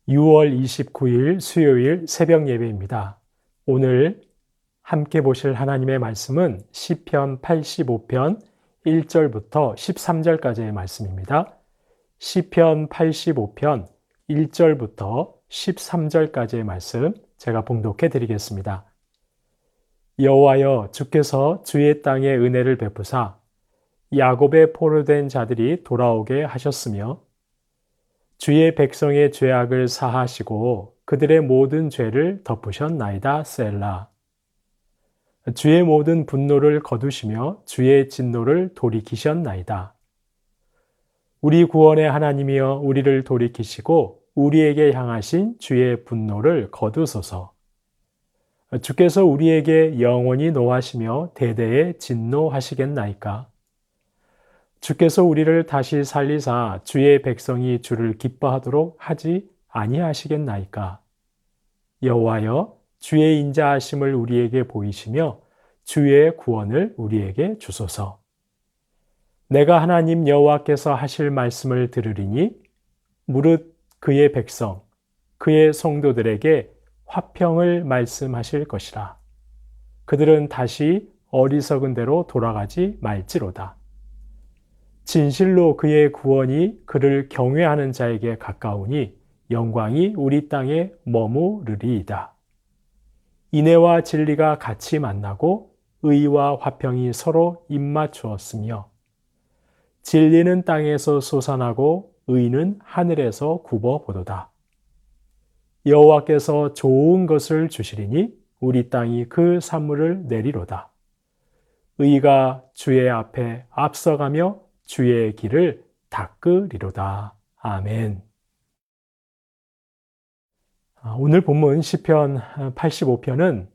6월 29일 수요일 새벽 예배입니다. 오늘 함께 보실 하나님의 말씀은 시편 85편 1절부터 13절까지의 말씀입니다. 시편 85편 1절부터 13절까지의 말씀 제가 봉독해 드리겠습니다. 여호와여, 주께서 주의 땅에 은혜를 베푸사 야곱의 포로된 자들이 돌아오게 하셨으며 주의 백성의 죄악을 사하시고 그들의 모든 죄를 덮으셨나이다. 셀라. 주의 모든 분노를 거두시며 주의 진노를 돌이키셨나이다. 우리 구원의 하나님이여, 우리를 돌이키시고 우리에게 향하신 주의 분노를 거두소서. 주께서 우리에게 영원히 노하시며 대대에 진노하시겠나이까? 주께서 우리를 다시 살리사 주의 백성이 주를 기뻐하도록 하지 아니하시겠나이까? 여호와여, 주의 인자하심을 우리에게 보이시며 주의 구원을 우리에게 주소서. 내가 하나님 여호와께서 하실 말씀을 들으리니 무릇 그의 백성, 그의 성도들에게 화평을 말씀하실 것이라. 그들은 다시 어리석은 대로 돌아가지 말지로다. 진실로 그의 구원이 그를 경외하는 자에게 가까우니 영광이 우리 땅에 머무르리이다. 인애와 진리가 같이 만나고 의와 화평이 서로 입맞추었으며 진리는 땅에서 솟아나고 의는 하늘에서 굽어보도다. 여호와께서 좋은 것을 주시리니 우리 땅이 그 산물을 내리로다. 의가 주의 앞에 앞서가며 주의 길을 닦으리로다. 아멘. 오늘 본문 시편 85편은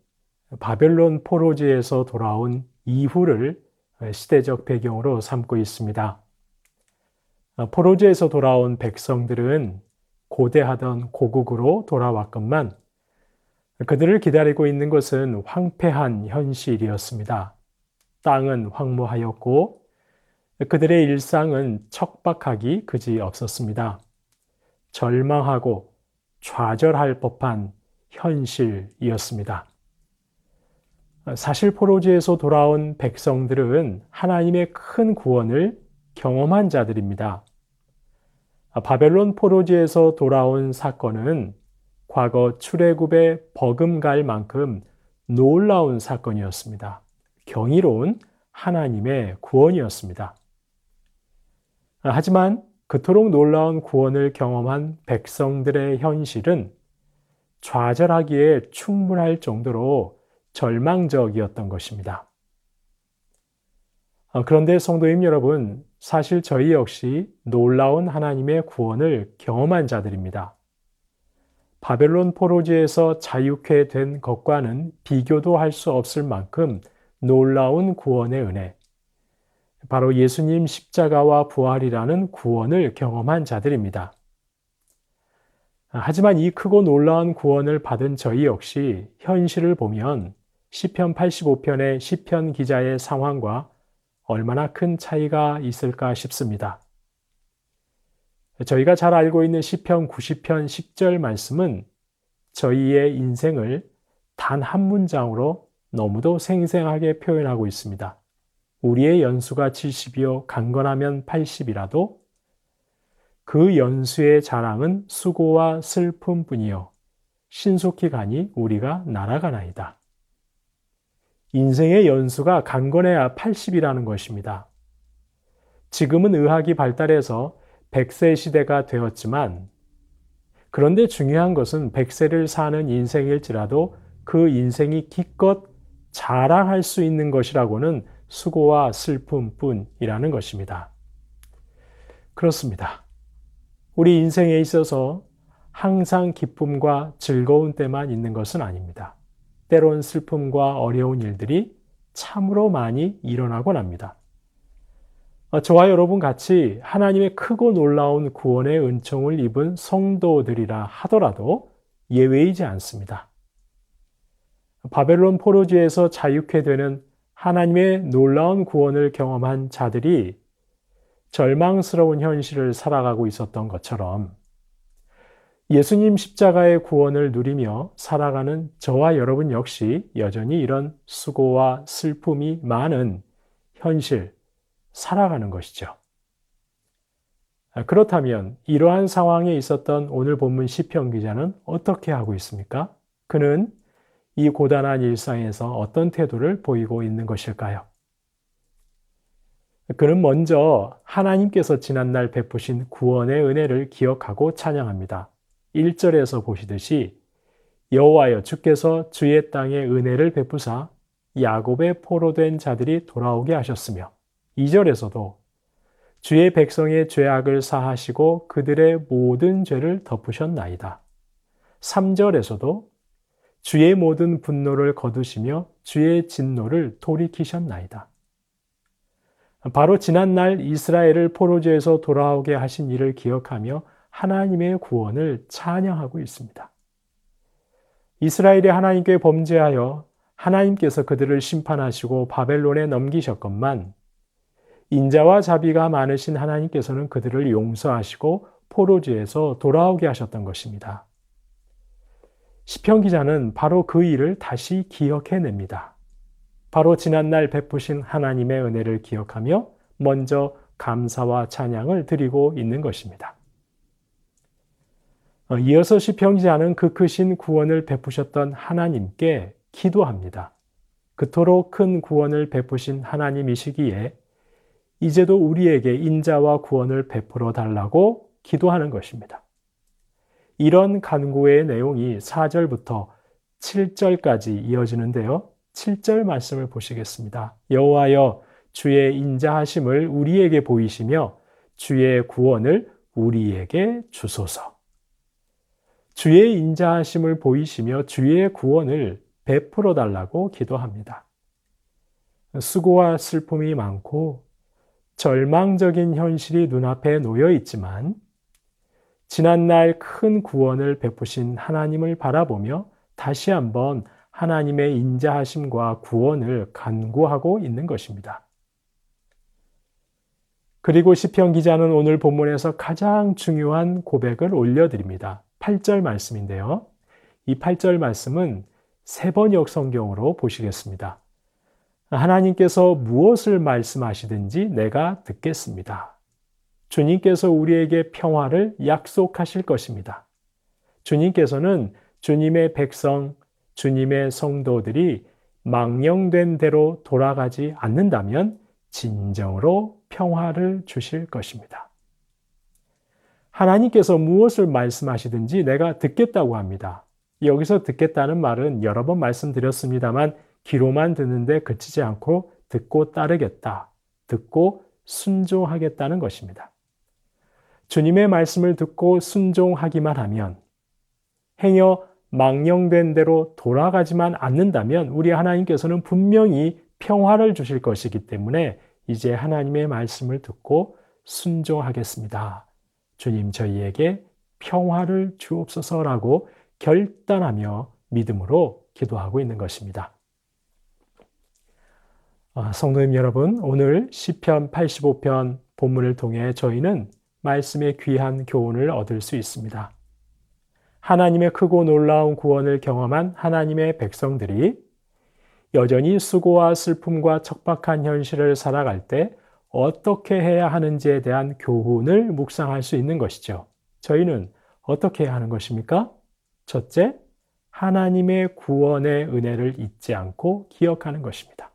바벨론 포로지에서 돌아온 이후를 시대적 배경으로 삼고 있습니다. 포로지에서 돌아온 백성들은 고대하던 고국으로 돌아왔건만 그들을 기다리고 있는 것은 황폐한 현실이었습니다. 땅은 황무하였고 그들의 일상은 척박하기 그지 없었습니다. 절망하고 좌절할 법한 현실이었습니다. 사실 포로지에서 돌아온 백성들은 하나님의 큰 구원을 경험한 자들입니다. 바벨론 포로지에서 돌아온 사건은 과거 출애굽에 버금갈 만큼 놀라운 사건이었습니다. 경이로운 하나님의 구원이었습니다. 하지만 그토록 놀라운 구원을 경험한 백성들의 현실은 좌절하기에 충분할 정도로 절망적이었던 것입니다. 그런데 성도님 여러분, 사실 저희 역시 놀라운 하나님의 구원을 경험한 자들입니다. 바벨론 포로지에서 자유케 된 것과는 비교도 할 수 없을 만큼 놀라운 구원의 은혜, 바로 예수님 십자가와 부활이라는 구원을 경험한 자들입니다. 하지만 이 크고 놀라운 구원을 받은 저희 역시 현실을 보면 시편 85편의 시편 기자의 상황과 얼마나 큰 차이가 있을까 싶습니다. 저희가 잘 알고 있는 시편 90편 10절 말씀은 저희의 인생을 단 한 문장으로 너무도 생생하게 표현하고 있습니다. 우리의 연수가 70이요 강건하면 80이라도 그 연수의 자랑은 수고와 슬픔뿐이요 신속히 가니 우리가 날아가나이다. 인생의 연수가 강건해야 80이라는 것입니다. 지금은 의학이 발달해서 100세 시대가 되었지만 그런데 중요한 것은 100세를 사는 인생일지라도 그 인생이 기껏 자랑할 수 있는 것이라고는 수고와 슬픔뿐이라는 것입니다. 그렇습니다. 우리 인생에 있어서 항상 기쁨과 즐거운 때만 있는 것은 아닙니다. 때론 슬픔과 어려운 일들이 참으로 많이 일어나곤 합니다. 저와 여러분 같이 하나님의 크고 놀라운 구원의 은총을 입은 성도들이라 하더라도 예외이지 않습니다. 바벨론 포로지에서 자유케 되는 하나님의 놀라운 구원을 경험한 자들이 절망스러운 현실을 살아가고 있었던 것처럼 예수님 십자가의 구원을 누리며 살아가는 저와 여러분 역시 여전히 이런 수고와 슬픔이 많은 현실 살아가는 것이죠. 그렇다면 이러한 상황에 있었던 오늘 본문 시편 기자는 어떻게 하고 있습니까? 그는 이 고단한 일상에서 어떤 태도를 보이고 있는 것일까요? 그는 먼저 하나님께서 지난날 베푸신 구원의 은혜를 기억하고 찬양합니다. 1절에서 보시듯이 여호와여 주께서 주의 땅에 은혜를 베푸사 야곱의 포로된 자들이 돌아오게 하셨으며 2절에서도 주의 백성의 죄악을 사하시고 그들의 모든 죄를 덮으셨나이다. 3절에서도 주의 모든 분노를 거두시며 주의 진노를 돌이키셨나이다. 바로 지난날 이스라엘을 포로지에서 돌아오게 하신 일을 기억하며 하나님의 구원을 찬양하고 있습니다. 이스라엘이 하나님께 범죄하여 하나님께서 그들을 심판하시고 바벨론에 넘기셨건만 인자와 자비가 많으신 하나님께서는 그들을 용서하시고 포로지에서 돌아오게 하셨던 것입니다. 시편 기자는 바로 그 일을 다시 기억해냅니다. 바로 지난날 베푸신 하나님의 은혜를 기억하며 먼저 감사와 찬양을 드리고 있는 것입니다. 이어서 시편 기자는 그 크신 구원을 베푸셨던 하나님께 기도합니다. 그토록 큰 구원을 베푸신 하나님이시기에 이제도 우리에게 인자와 구원을 베풀어 달라고 기도하는 것입니다. 이런 간구의 내용이 4절부터 7절까지 이어지는데요. 7절 말씀을 보시겠습니다. 여호와여 주의 인자하심을 우리에게 보이시며 주의 구원을 우리에게 주소서. 주의 인자하심을 보이시며 주의 구원을 베풀어 달라고 기도합니다. 수고와 슬픔이 많고 절망적인 현실이 눈앞에 놓여 있지만 지난날 큰 구원을 베푸신 하나님을 바라보며 다시 한번 하나님의 인자하심과 구원을 간구하고 있는 것입니다. 그리고 시편 기자는 오늘 본문에서 가장 중요한 고백을 올려드립니다. 8절 말씀인데요. 이 8절 말씀은 세번역 성경으로 보시겠습니다. 하나님께서 무엇을 말씀하시든지 내가 듣겠습니다. 주님께서 우리에게 평화를 약속하실 것입니다. 주님께서는 주님의 백성, 주님의 성도들이 망령된 대로 돌아가지 않는다면 진정으로 평화를 주실 것입니다. 하나님께서 무엇을 말씀하시든지 내가 듣겠다고 합니다. 여기서 듣겠다는 말은 여러 번 말씀드렸습니다만 귀로만 듣는데 그치지 않고 듣고 따르겠다, 듣고 순종하겠다는 것입니다. 주님의 말씀을 듣고 순종하기만 하면 행여 망령된 대로 돌아가지만 않는다면 우리 하나님께서는 분명히 평화를 주실 것이기 때문에 이제 하나님의 말씀을 듣고 순종하겠습니다. 주님 저희에게 평화를 주옵소서라고 결단하며 믿음으로 기도하고 있는 것입니다. 성도님 여러분, 오늘 시편 85편 본문을 통해 저희는 말씀의 귀한 교훈을 얻을 수 있습니다. 하나님의 크고 놀라운 구원을 경험한 하나님의 백성들이 여전히 수고와 슬픔과 척박한 현실을 살아갈 때 어떻게 해야 하는지에 대한 교훈을 묵상할 수 있는 것이죠. 저희는 어떻게 해야 하는 것입니까? 첫째, 하나님의 구원의 은혜를 잊지 않고 기억하는 것입니다.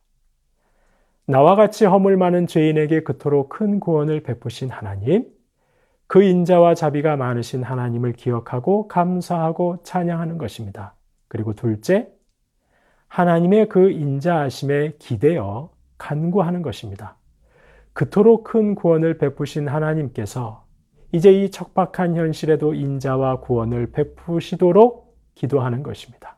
나와 같이 허물 많은 죄인에게 그토록 큰 구원을 베푸신 하나님, 그 인자와 자비가 많으신 하나님을 기억하고 감사하고 찬양하는 것입니다. 그리고 둘째, 하나님의 그 인자하심에 기대어 간구하는 것입니다. 그토록 큰 구원을 베푸신 하나님께서 이제 이 척박한 현실에도 인자와 구원을 베푸시도록 기도하는 것입니다.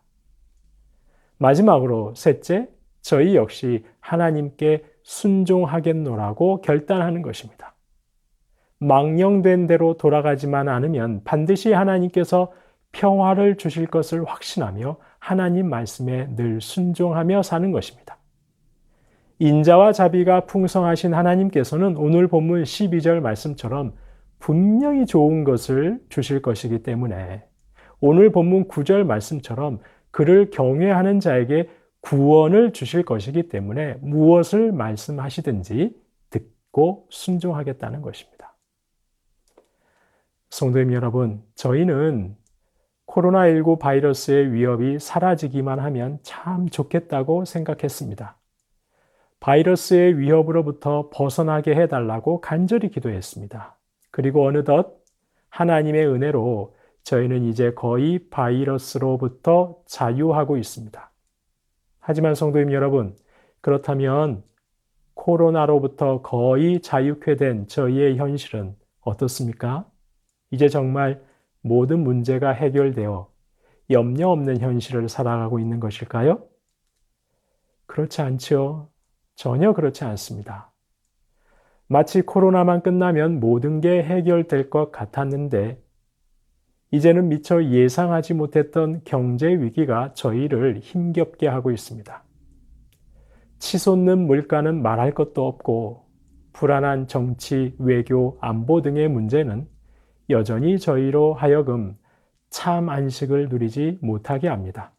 마지막으로 셋째, 저희 역시 하나님께 순종하겠노라고 결단하는 것입니다. 망령된 대로 돌아가지만 않으면 반드시 하나님께서 평화를 주실 것을 확신하며 하나님 말씀에 늘 순종하며 사는 것입니다. 인자와 자비가 풍성하신 하나님께서는 오늘 본문 12절 말씀처럼 분명히 좋은 것을 주실 것이기 때문에 오늘 본문 9절 말씀처럼 그를 경외하는 자에게 구원을 주실 것이기 때문에 무엇을 말씀하시든지 듣고 순종하겠다는 것입니다. 성도님 여러분, 저희는 코로나19 바이러스의 위협이 사라지기만 하면 참 좋겠다고 생각했습니다. 바이러스의 위협으로부터 벗어나게 해달라고 간절히 기도했습니다. 그리고 어느덧 하나님의 은혜로 저희는 이제 거의 바이러스로부터 자유하고 있습니다. 하지만 성도님 여러분, 그렇다면 코로나로부터 거의 자유케 된 저희의 현실은 어떻습니까? 이제 정말 모든 문제가 해결되어 염려 없는 현실을 살아가고 있는 것일까요? 그렇지 않지요. 전혀 그렇지 않습니다. 마치 코로나만 끝나면 모든 게 해결될 것 같았는데 이제는 미처 예상하지 못했던 경제 위기가 저희를 힘겹게 하고 있습니다. 치솟는 물가는 말할 것도 없고 불안한 정치, 외교, 안보 등의 문제는 여전히 저희로 하여금 참 안식을 누리지 못하게 합니다.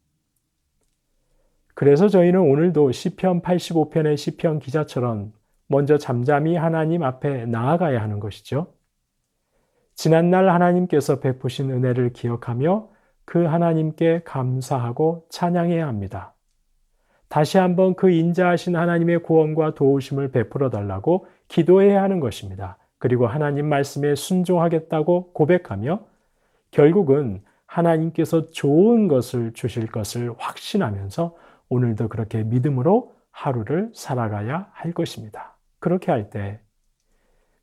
그래서 저희는 오늘도 시편 85편의 시편 기자처럼 먼저 잠잠히 하나님 앞에 나아가야 하는 것이죠. 지난날 하나님께서 베푸신 은혜를 기억하며 그 하나님께 감사하고 찬양해야 합니다. 다시 한번 그 인자하신 하나님의 구원과 도우심을 베풀어 달라고 기도해야 하는 것입니다. 그리고 하나님 말씀에 순종하겠다고 고백하며 결국은 하나님께서 좋은 것을 주실 것을 확신하면서 오늘도 그렇게 믿음으로 하루를 살아가야 할 것입니다. 그렇게 할 때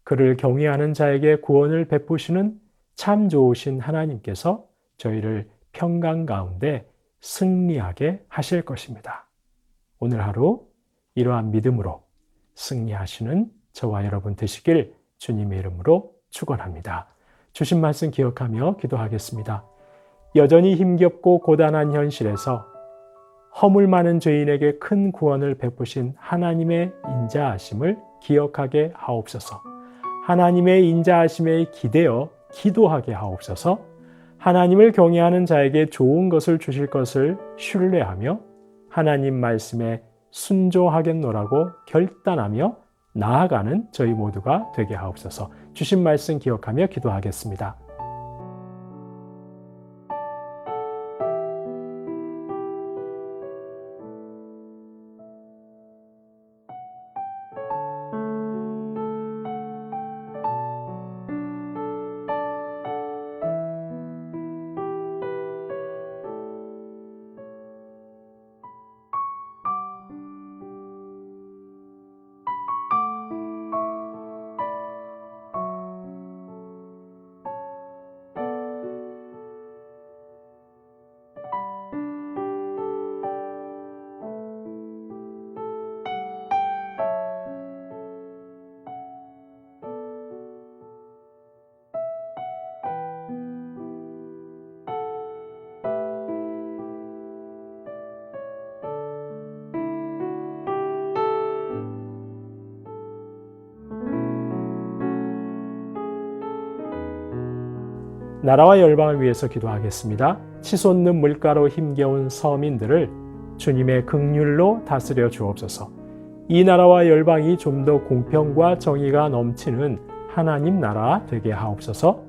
그를 경외하는 자에게 구원을 베푸시는 참 좋으신 하나님께서 저희를 평강 가운데 승리하게 하실 것입니다. 오늘 하루 이러한 믿음으로 승리하시는 저와 여러분 되시길 주님의 이름으로 축원합니다. 주신 말씀 기억하며 기도하겠습니다. 여전히 힘겹고 고단한 현실에서 허물 많은 죄인에게 큰 구원을 베푸신 하나님의 인자하심을 기억하게 하옵소서. 하나님의 인자하심에 기대어 기도하게 하옵소서. 하나님을 경외하는 자에게 좋은 것을 주실 것을 신뢰하며 하나님 말씀에 순종하겠노라고 결단하며 나아가는 저희 모두가 되게 하옵소서. 주신 말씀 기억하며 기도하겠습니다. 나라와 열방을 위해서 기도하겠습니다. 치솟는 물가로 힘겨운 서민들을 주님의 긍휼로 다스려 주옵소서. 이 나라와 열방이 좀 더 공평과 정의가 넘치는 하나님 나라 되게 하옵소서.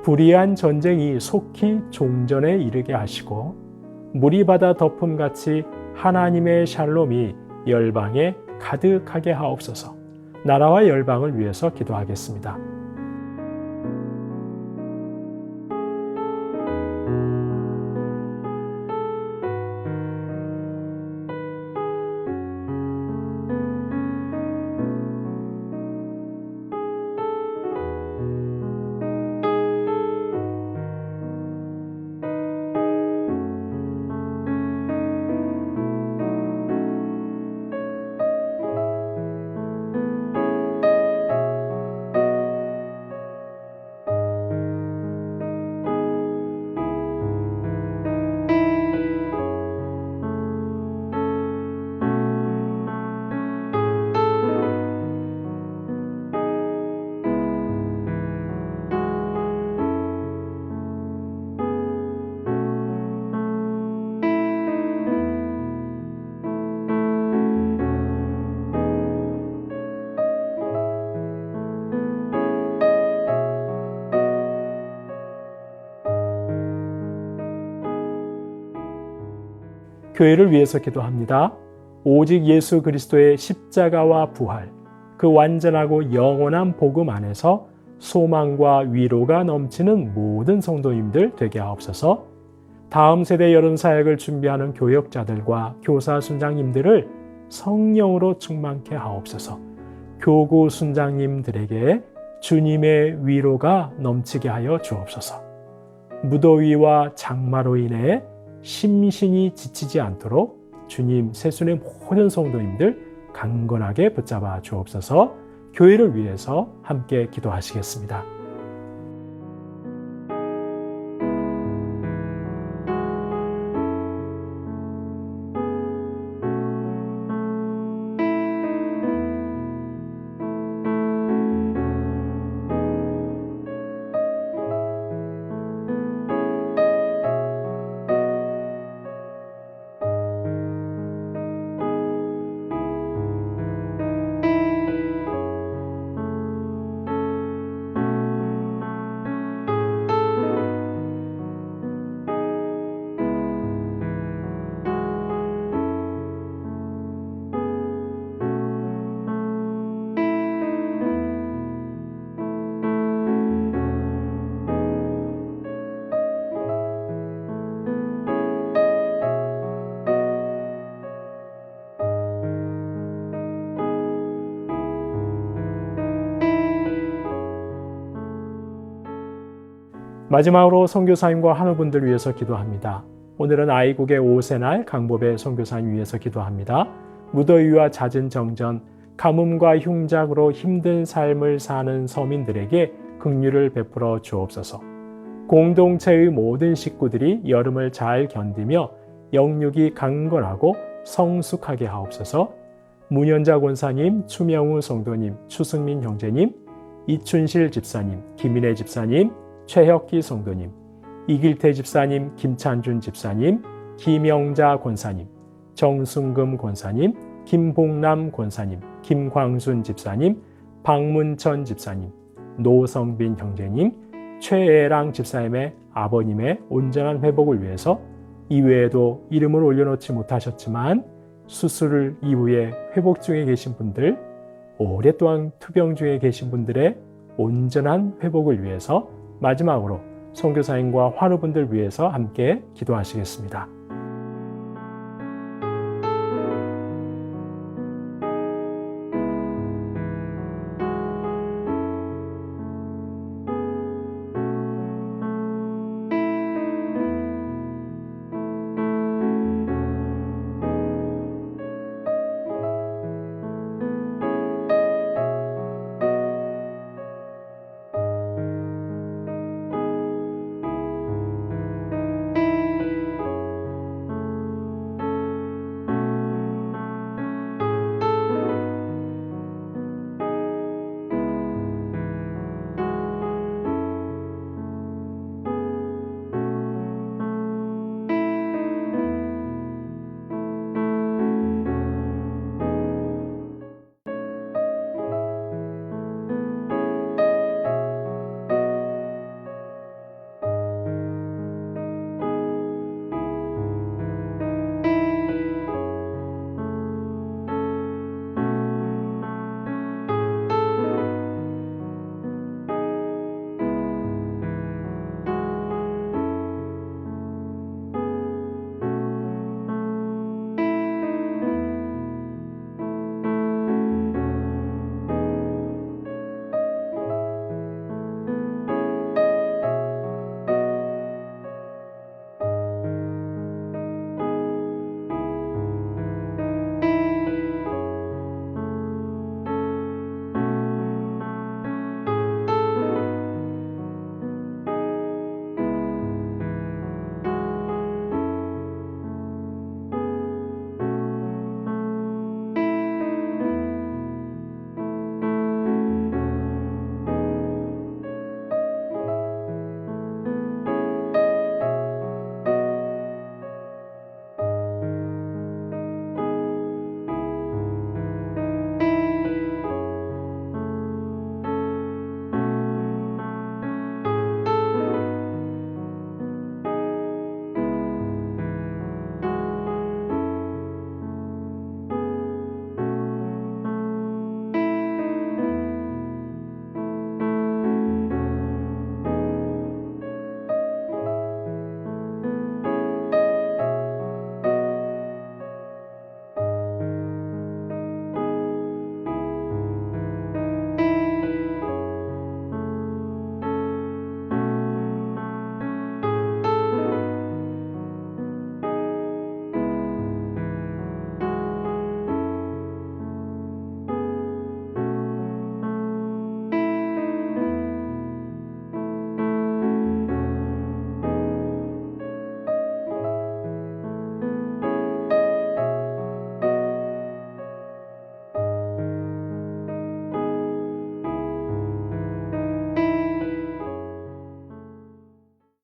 불의한 전쟁이 속히 종전에 이르게 하시고 물이 바다 덮음같이 하나님의 샬롬이 열방에 가득하게 하옵소서. 나라와 열방을 위해서 기도하겠습니다. 교회를 위해서 기도합니다. 오직 예수 그리스도의 십자가와 부활, 그 완전하고 영원한 복음 안에서 소망과 위로가 넘치는 모든 성도님들 되게 하옵소서. 다음 세대 여론 사역을 준비하는 교역자들과 교사 순장님들을 성령으로 충만케 하옵소서. 교구 순장님들에게 주님의 위로가 넘치게 하여 주옵소서. 무더위와 장마로 인해 심신이 지치지 않도록 주님 세순의 모든 성도님들 강건하게 붙잡아 주옵소서. 교회를 위해서 함께 기도하시겠습니다. 마지막으로 선교사님과 한우분들 위해서 기도합니다. 오늘은 아이국의 5세 날 강보배 선교사님 위해서 기도합니다. 무더위와 잦은 정전, 가뭄과 흉작으로 힘든 삶을 사는 서민들에게 긍휼을 베풀어 주옵소서. 공동체의 모든 식구들이 여름을 잘 견디며 영육이 강건하고 성숙하게 하옵소서. 문현자 권사님, 추명우 성도님, 추승민 형제님, 이춘실 집사님, 김인혜 집사님, 최혁기 성도님, 이길태 집사님, 김찬준 집사님, 김영자 권사님, 정순금 권사님, 김봉남 권사님, 김광순 집사님, 박문천 집사님, 노성빈 형제님, 최애랑 집사님의 아버님의 온전한 회복을 위해서 이외에도 이름을 올려놓지 못하셨지만 수술 이후에 회복 중에 계신 분들, 오랫동안 투병 중에 계신 분들의 온전한 회복을 위해서 마지막으로 선교사님과 환우분들 위해서 함께 기도하시겠습니다.